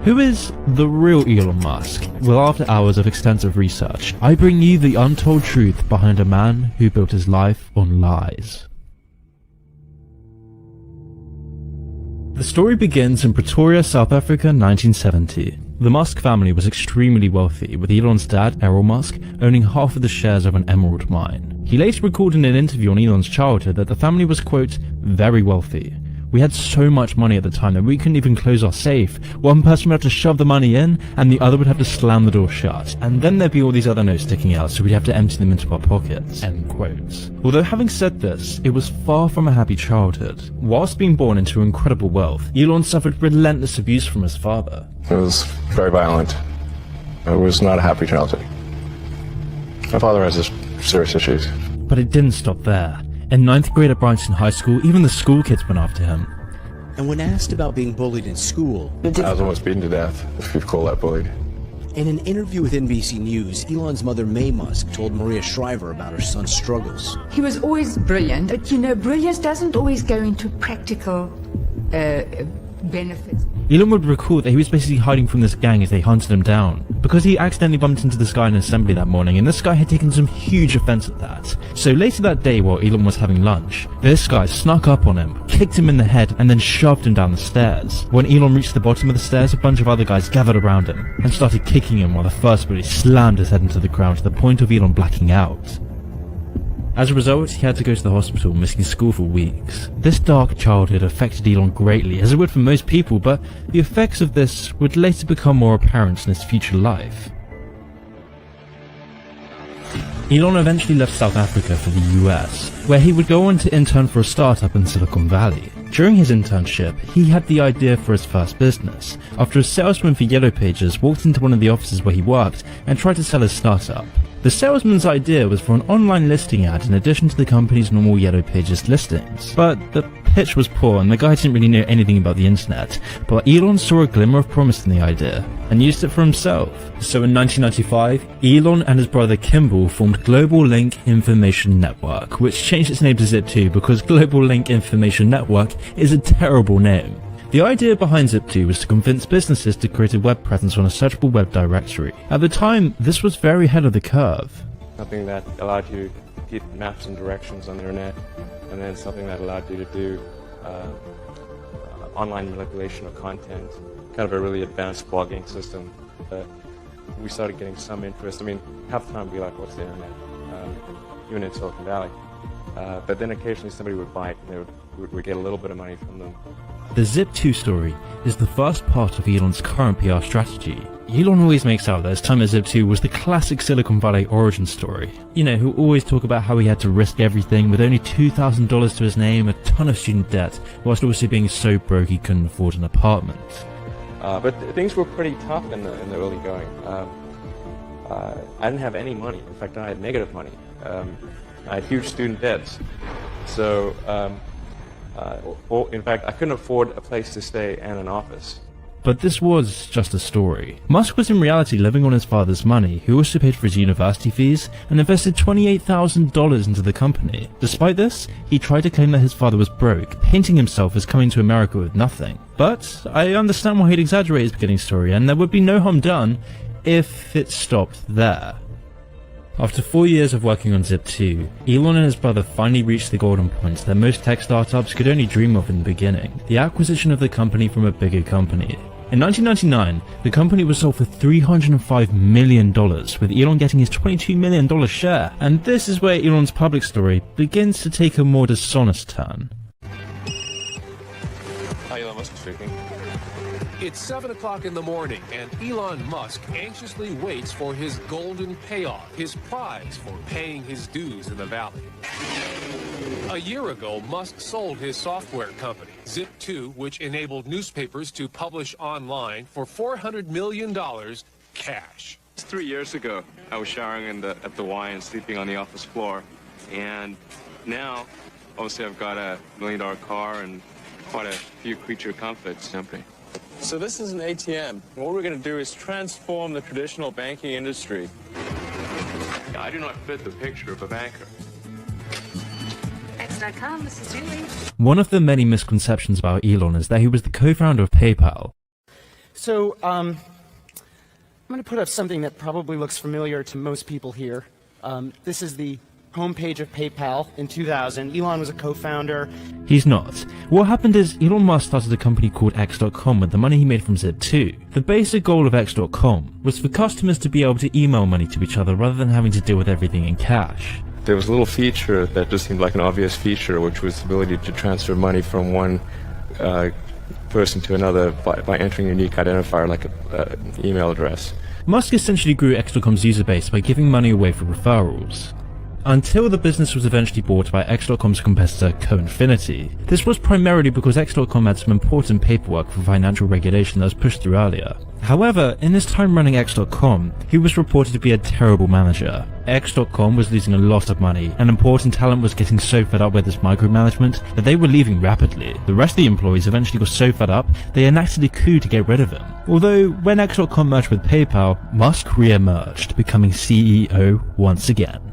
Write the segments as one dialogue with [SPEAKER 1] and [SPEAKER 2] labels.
[SPEAKER 1] Who is the real Elon Musk? Well, after hours of extensive research, I bring you the untold truth behind a man who built his life on lies. The story begins in Pretoria, South Africa, 1970. The Musk family was extremely wealthy, with Elon's dad, Errol Musk, owning half of the shares of an emerald mine. He later recalled in an interview on Elon's childhood that the family was, quote, very wealthy. We had so much money at the time that we couldn't even close our safe. One person would have to shove the money in, and the other would have to slam the door shut. And then there'd be all these other notes sticking out, so we'd have to empty them into our pockets. End quote. Although having said this, it was far from a happy childhood. Whilst being born into incredible wealth, Elon suffered relentless abuse from his father.
[SPEAKER 2] It was very violent. It was not a happy childhood. My father has serious issues.
[SPEAKER 1] But it didn't stop there. In 9th grade at Bryanston High School, even the school kids went after him.
[SPEAKER 3] And when asked about being bullied in school...
[SPEAKER 2] I was almost beaten to death, if you call that bullied.
[SPEAKER 3] In an interview with NBC News, Elon's mother, Mae Musk, told Maria Shriver about her son's struggles.
[SPEAKER 4] He was always brilliant, but you know, brilliance doesn't always go into practical benefits.
[SPEAKER 1] Elon would recall that he was basically hiding from this gang as they hunted him down, because he accidentally bumped into this guy in assembly that morning, and this guy had taken some huge offense at that. So later that day, while Elon was having lunch, this guy snuck up on him, kicked him in the head, and then shoved him down the stairs. When Elon reached the bottom of the stairs, a bunch of other guys gathered around him and started kicking him, while the first bully slammed his head into the ground to the point of Elon blacking out. As a result, he had to go to the hospital, missing school for weeks. This dark childhood affected Elon greatly, as it would for most people, but the effects of this would later become more apparent in his future life. Elon eventually left South Africa for the US, where he would go on to intern for a startup in Silicon Valley. During his internship, he had the idea for his first business, after a salesman for Yellow Pages walked into one of the offices where he worked and tried to sell his startup. The salesman's idea was for an online listing ad in addition to the company's normal Yellow Pages listings. But the pitch was poor and the guy didn't really know anything about the internet, but Elon saw a glimmer of promise in the idea and used it for himself. So in 1995, Elon and his brother Kimball formed Global Link Information Network, which changed its name to Zip2 because Global Link Information Network is a terrible name. The idea behind Zip2 was to convince businesses to create a web presence on a searchable web directory. At the time, this was very ahead of the curve.
[SPEAKER 5] Something that allowed you to get maps and directions on the internet, and then something that allowed you to do online manipulation of content, kind of a really advanced blogging system. We started getting some interest. I mean, half the time we'd be like, what's the internet? Even in Silicon Valley. But then occasionally somebody would buy it and we'd get a little bit of money from them.
[SPEAKER 1] The Zip2 story is the first part of Elon's current PR strategy. Elon always makes out that his time at Zip2 was the classic Silicon Valley origin story. You know, he'll always talk about how he had to risk everything with only $2,000 to his name, a ton of student debt, whilst also being so broke he couldn't afford an apartment.
[SPEAKER 5] But things were pretty tough in the early going. I didn't have any money. In fact, I had negative money. I had huge student debts. So, in fact, I couldn't afford a place to stay and an office.
[SPEAKER 1] But this was just a story. Musk was in reality living on his father's money, who also paid for his university fees and invested $28,000 into the company. Despite this, he tried to claim that his father was broke, painting himself as coming to America with nothing. But I understand why he'd exaggerate his beginning story, and there would be no harm done if it stopped there. After 4 years of working on Zip2, Elon and his brother finally reached the golden point that most tech startups could only dream of in the beginning, the acquisition of the company from a bigger company. In 1999, the company was sold for $305 million, with Elon getting his $22 million share, and this is where Elon's public story begins to take a more dishonest turn.
[SPEAKER 5] Hi, Elon Musk speaking.
[SPEAKER 6] It's 7 o'clock in the morning, and Elon Musk anxiously waits for his golden payoff, his prize for paying his dues in the valley. A year ago, Musk sold his software company, Zip2, which enabled newspapers to publish online for $400 million cash.
[SPEAKER 5] 3 years ago, I was showering at the Y and sleeping on the office floor, and now, obviously, I've got a $1 million car and quite a few creature comforts.
[SPEAKER 7] So this is an ATM. What we're going to do is transform the traditional banking industry.
[SPEAKER 5] I do not fit the picture of a banker.
[SPEAKER 4] X.com, this is Julie.
[SPEAKER 1] One of the many misconceptions about Elon is that he was the co-founder of PayPal.
[SPEAKER 8] So, I'm going to put up something that probably looks familiar to most people here. This is the homepage of PayPal in 2000. Elon was a co-founder.
[SPEAKER 1] He's not. What happened is Elon Musk started a company called X.com with the money he made from Zip2. The basic goal of X.com was for customers to be able to email money to each other rather than having to deal with everything in cash.
[SPEAKER 2] There was a little feature that just seemed like an obvious feature, which was the ability to transfer money from one person to another by entering a unique identifier like an email address.
[SPEAKER 1] Musk essentially grew X.com's user base by giving money away for referrals. Until the business was eventually bought by X.com's competitor Coinfinity. This was primarily because X.com had some important paperwork for financial regulation that was pushed through earlier. However, in his time running X.com, he was reported to be a terrible manager. X.com was losing a lot of money, and important talent was getting so fed up with this micromanagement that they were leaving rapidly. The rest of the employees eventually got so fed up, they enacted a coup to get rid of him. Although, when X.com merged with PayPal, Musk re-emerged, becoming CEO once again.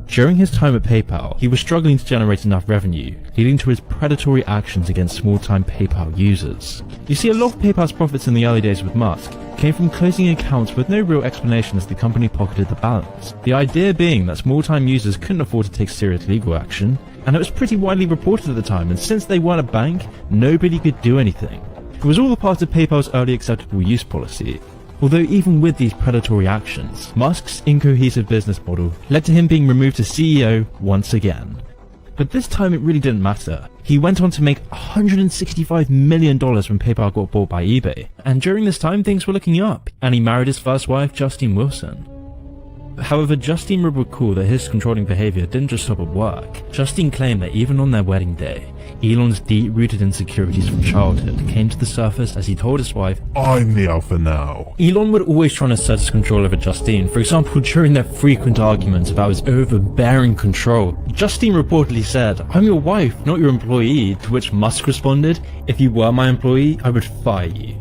[SPEAKER 1] During his time at PayPal, he was struggling to generate enough revenue, leading to his predatory actions against small-time PayPal users. You see, a lot of PayPal's profits in the early days with Musk came from closing accounts with no real explanation as the company pocketed the balance. The idea being that small-time users couldn't afford to take serious legal action, and it was pretty widely reported at the time, and since they weren't a bank, nobody could do anything. It was all a part of PayPal's early acceptable use policy. Although even with these predatory actions, Musk's incohesive business model led to him being removed as CEO once again. But this time it really didn't matter. He went on to make $165 million when PayPal got bought by eBay, and during this time things were looking up, and he married his first wife, Justine Wilson. However, Justine would recall that his controlling behavior didn't just stop at work. Justine claimed that even on their wedding day, Elon's deep-rooted insecurities from childhood came to the surface as he told his wife,
[SPEAKER 9] "I'm the alpha now."
[SPEAKER 1] Elon would always try to assert his control over Justine, for example during their frequent arguments about his overbearing control. Justine reportedly said, "I'm your wife, not your employee," to which Musk responded, "If you were my employee, I would fire you."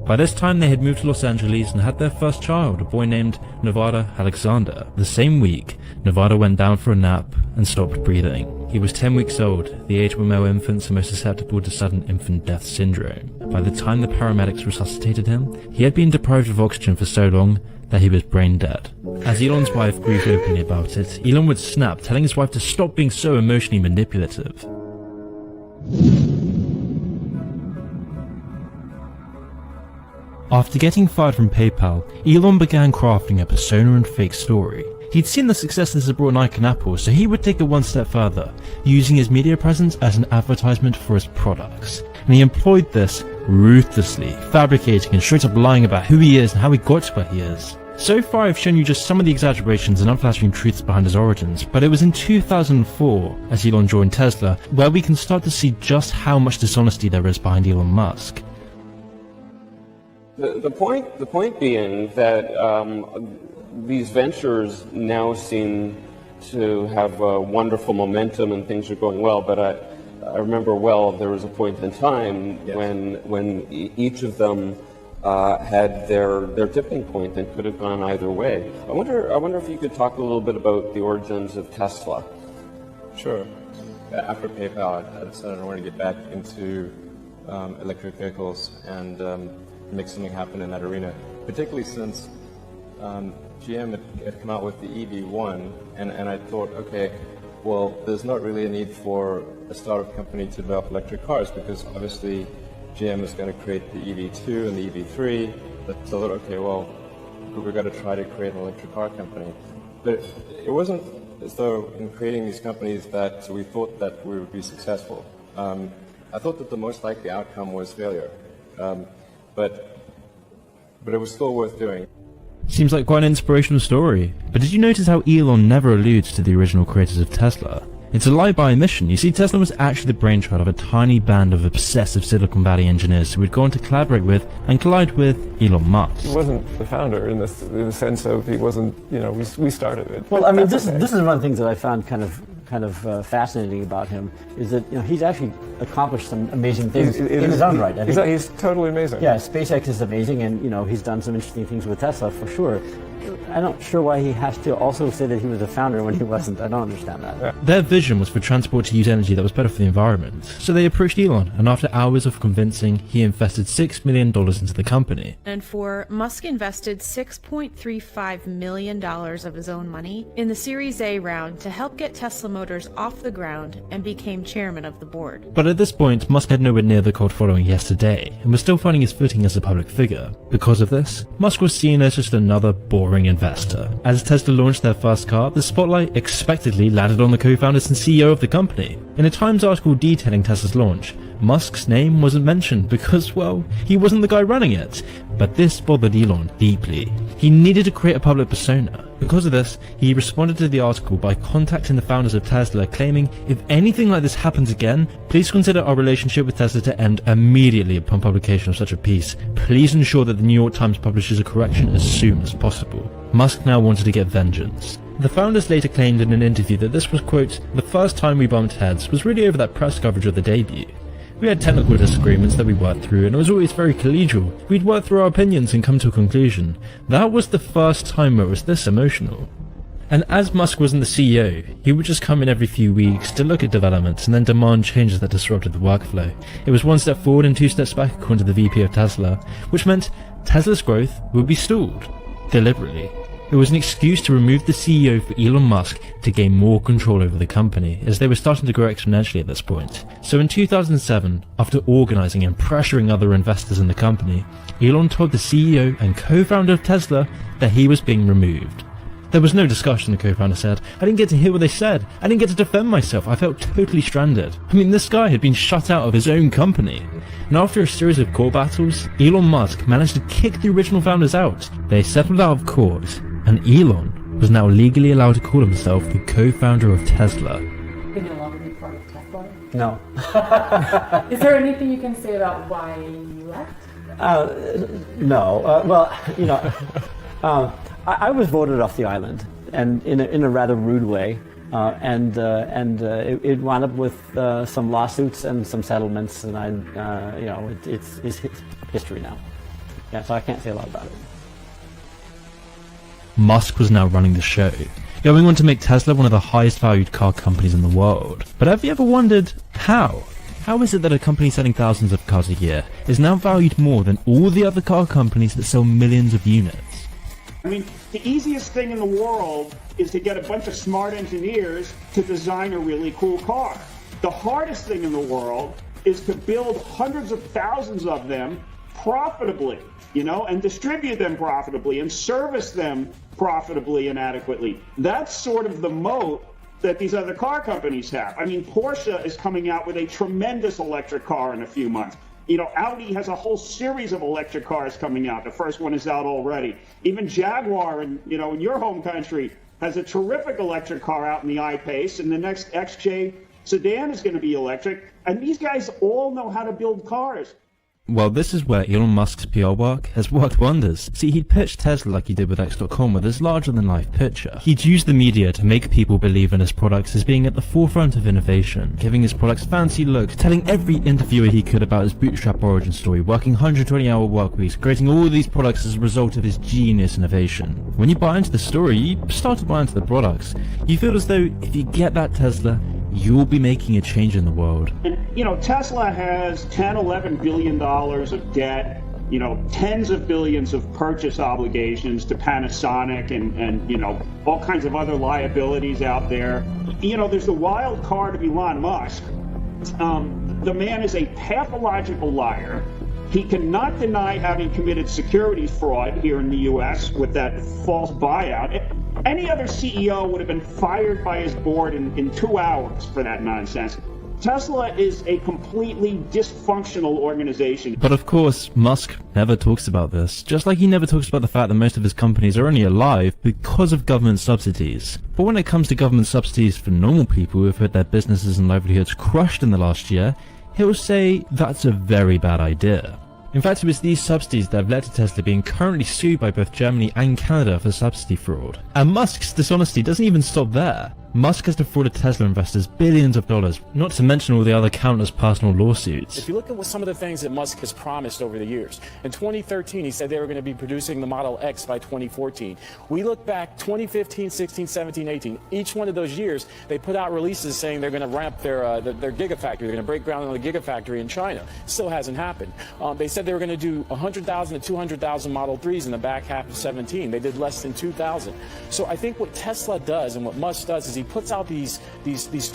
[SPEAKER 1] By this time they had moved to Los Angeles and had their first child, a boy named Nevada Alexander. The same week, Nevada went down for a nap and stopped breathing. He was 10 weeks old, the age where male infants are most susceptible to sudden infant death syndrome. By the time the paramedics resuscitated him, he had been deprived of oxygen for so long that he was brain dead. As Elon's wife grieved openly about it, Elon would snap, telling his wife to stop being so emotionally manipulative. After getting fired from PayPal, Elon began crafting a persona and fake story. He'd seen the success this had brought Nike and Apple, so he would take it one step further, using his media presence as an advertisement for his products. And he employed this ruthlessly, fabricating and straight up lying about who he is and how he got to where he is. So far I've shown you just some of the exaggerations and unflattering truths behind his origins, but it was in 2004, as Elon joined Tesla, where we can start to see just how much dishonesty there is behind Elon Musk.
[SPEAKER 10] The point being that these ventures now seem to have wonderful momentum and things are going well, but I remember well there was a point in time when each of them had their tipping point and could have gone either way. I wonder if you could talk a little bit about the origins of Tesla.
[SPEAKER 5] Sure. After PayPal, I decided I wanted to get back into electric vehicles and make something happen in that arena, particularly since GM had come out with the EV1, and I thought, okay, well, there's not really a need for a startup company to develop electric cars because obviously GM is going to create the EV2 and the EV3. So I thought, okay, well, we've got to try to create an electric car company. But it wasn't as though in creating these companies that we thought that we would be successful. I thought that the most likely outcome was failure. But it was still worth doing.
[SPEAKER 1] Seems like quite an inspirational story. But did you notice how Elon never alludes to the original creators of Tesla? It's a lie by omission. You see, Tesla was actually the brainchild of a tiny band of obsessive Silicon Valley engineers who would go on to collaborate with and collide with Elon Musk.
[SPEAKER 11] He wasn't the founder in the sense of he wasn't, we started it.
[SPEAKER 12] Well, I mean, this is one of the things that I found kind of fascinating about him is that he's actually accomplished some amazing things in his own right.
[SPEAKER 11] He's totally amazing.
[SPEAKER 12] Yeah, SpaceX is amazing, and he's done some interesting things with Tesla for sure. I'm not sure why he has to also say that he was a founder when he wasn't. I don't understand that.
[SPEAKER 1] Their vision was for transport to use energy that was better for the environment. So they approached Elon, and after hours of convincing, he invested $6 million into the company.
[SPEAKER 13] And Musk invested $6.35 million of his own money in the Series A round to help get Tesla Motors off the ground and became chairman of the board.
[SPEAKER 1] But at this point, Musk had nowhere near the cult following yesterday, and was still finding his footing as a public figure. Because of this, Musk was seen as just another boring investor. As Tesla launched their first car, the spotlight expectedly landed on the co-founders and CEO of the company. In a Times article detailing Tesla's launch, Musk's name wasn't mentioned because, well, he wasn't the guy running it. But this bothered Elon deeply. He needed to create a public persona. Because of this, he responded to the article by contacting the founders of Tesla, claiming, if anything like this happens again, please consider our relationship with Tesla to end immediately upon publication of such a piece. Please ensure that the New York Times publishes a correction as soon as possible. Musk now wanted to get vengeance. The founders later claimed in an interview that this was, quote, the first time we bumped heads was really over that press coverage of the debut. We had technical disagreements that we worked through, and it was always very collegial. We'd work through our opinions and come to a conclusion. That was the first time where it was this emotional. And as Musk wasn't the CEO, he would just come in every few weeks to look at developments and then demand changes that disrupted the workflow. It was one step forward and two steps back according to the VP of Tesla, which meant Tesla's growth would be stalled. Deliberately. It was an excuse to remove the CEO for Elon Musk to gain more control over the company, as they were starting to grow exponentially at this point. So in 2007, after organizing and pressuring other investors in the company, Elon told the CEO and co-founder of Tesla that he was being removed. There was no discussion, the co-founder said. I didn't get to hear what they said. I didn't get to defend myself. I felt totally stranded. I mean, this guy had been shut out of his own company. And after a series of court battles, Elon Musk managed to kick the original founders out. They settled out of court, and Elon was now legally allowed to call himself the co-founder of Tesla.
[SPEAKER 14] Can you longer be part of Tesla?
[SPEAKER 12] No.
[SPEAKER 14] Is there anything you can say about why you left?
[SPEAKER 12] No. Well, you know, I was voted off the island, and in a rather rude way, and it wound up with some lawsuits and some settlements, and you know, it's history now. Yeah, so I can't say a lot about it.
[SPEAKER 1] Musk was now running the show, going on to make Tesla one of the highest valued car companies in the world. But have you ever wondered how? How is it that a company selling thousands of cars a year is now valued more than all the other car companies that sell millions of units?
[SPEAKER 15] I mean, the easiest thing in the world is to get a bunch of smart engineers to design a really cool car. The hardest thing in the world is to build hundreds of thousands of them profitably, you know, and distribute them profitably and service them profitably and adequately. That's sort of the moat that these other car companies have. I mean, Porsche is coming out with a tremendous electric car in a few months. You know, Audi has a whole series of electric cars coming out. The first one is out already. Even Jaguar, in your home country, has a terrific electric car out in the I-Pace, and the next XJ sedan is going to be electric. And these guys all know how to build cars.
[SPEAKER 1] Well, this is where Elon Musk's PR work has worked wonders. See, he'd pitched Tesla like he did with X.com with his larger-than-life picture. He'd used the media to make people believe in his products as being at the forefront of innovation, giving his products fancy looks, telling every interviewer he could about his bootstrap origin story, working 120-hour work weeks, creating all these products as a result of his genius innovation. When you buy into the story, you start to buy into the products. You feel as though if you get that Tesla, you'll be making a change in the world.
[SPEAKER 15] And, you know, Tesla has $10-11 billion of debt, you know, tens of billions of purchase obligations to Panasonic and you know, all kinds of other liabilities out there. You know, there's the wild card of Elon Musk. The man is a pathological liar. He cannot deny having committed securities fraud here in the U.S. with that false buyout. Any other CEO would have been fired by his board in 2 hours for that nonsense. Tesla is a completely dysfunctional organization.
[SPEAKER 1] But of course, Musk never talks about this, just like he never talks about the fact that most of his companies are only alive because of government subsidies. But when it comes to government subsidies for normal people who've had their businesses and livelihoods crushed in the last year, he'll say that's a very bad idea. In fact, it was these subsidies that have led to Tesla being currently sued by both Germany and Canada for subsidy fraud. And Musk's dishonesty doesn't even stop there. Musk has defrauded Tesla investors billions of dollars, not to mention all the other countless personal lawsuits.
[SPEAKER 16] If you look at what some of the things that Musk has promised over the years, in 2013 he said they were going to be producing the Model X by 2014. We look back 2015, 16, 17, 18. Each one of those years they put out releases saying they're going to ramp their Gigafactory. They're going to break ground on the Gigafactory in China. Still hasn't happened. They said they were going to do 100,000 to 200,000 Model 3s in the back half of 17. They did less than 2,000. So I think what Tesla does and what Musk does is he puts out these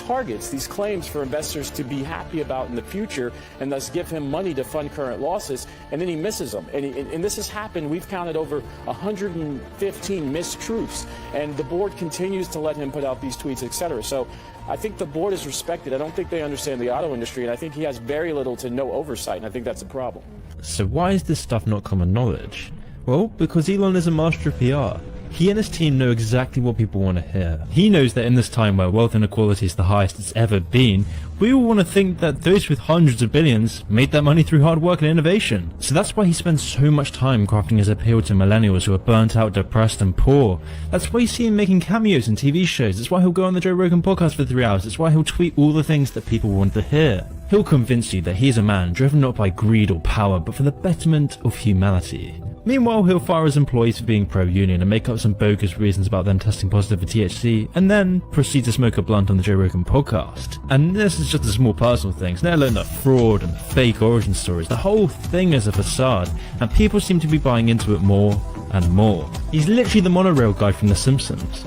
[SPEAKER 16] targets, these claims for investors to be happy about in the future, and thus give him money to fund current losses, and then he misses them. And this has happened. We've counted over 115 mistruths, and the board continues to let him put out these tweets, etc. So I think the board is respected. I don't think they understand the auto industry, and I think he has very little to no oversight, and I think that's a problem.
[SPEAKER 1] So why is this stuff not common knowledge? Well, because Elon is a master of PR. He and his team know exactly what people want to hear. He knows that in this time where wealth inequality is the highest it's ever been, we all want to think that those with hundreds of billions made that money through hard work and innovation. So that's why he spends so much time crafting his appeal to millennials who are burnt out, depressed and poor. That's why you see him making cameos in TV shows. That's why he'll go on the Joe Rogan podcast for 3 hours. That's why he'll tweet all the things that people want to hear. He'll convince you that he's a man driven not by greed or power, but for the betterment of humanity. Meanwhile, he'll fire his employees for being pro-union and make up some bogus reasons about them testing positive for THC, and then proceed to smoke a blunt on the Joe Rogan podcast. And this is just the small personal things, let alone the fraud and fake origin stories. The whole thing is a facade, and people seem to be buying into it more and more. He's literally the monorail guy from The Simpsons.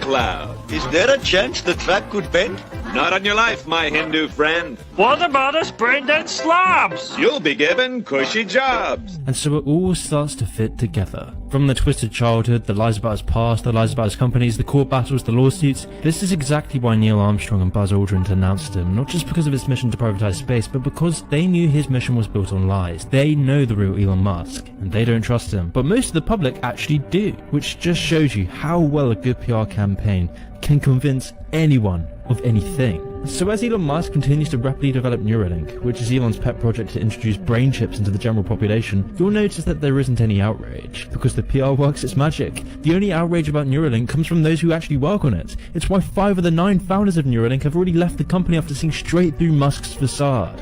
[SPEAKER 17] Cloud, is there a chance the track could bend? Not on your life, my Hindu friend. What about us brain-dead slobs? You'll be given cushy jobs.
[SPEAKER 1] And so it all starts to fit together. From the twisted childhood, the lies about his past, the lies about his companies, the court battles, the lawsuits. This is exactly why Neil Armstrong and Buzz Aldrin denounced him, not just because of his mission to privatize space, but because they knew his mission was built on lies. They know the real Elon Musk, and they don't trust him. But most of the public actually do, which just shows you how well a good PR campaign can convince anyone of anything. So as Elon Musk continues to rapidly develop Neuralink, which is Elon's pet project to introduce brain chips into the general population, you'll notice that there isn't any outrage, because the PR works its magic. The only outrage about Neuralink comes from those who actually work on it. It's why 5 of the 9 founders of Neuralink have already left the company after seeing straight through Musk's facade.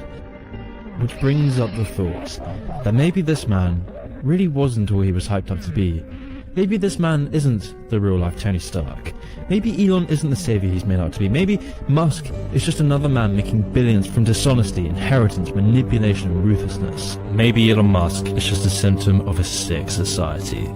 [SPEAKER 1] Which brings up the thought that maybe this man really wasn't all he was hyped up to be. Maybe this man isn't the real-life Tony Stark. Maybe Elon isn't the savior he's made out to be. Maybe Musk is just another man making billions from dishonesty, inheritance, manipulation and ruthlessness. Maybe Elon Musk is just a symptom of a sick society.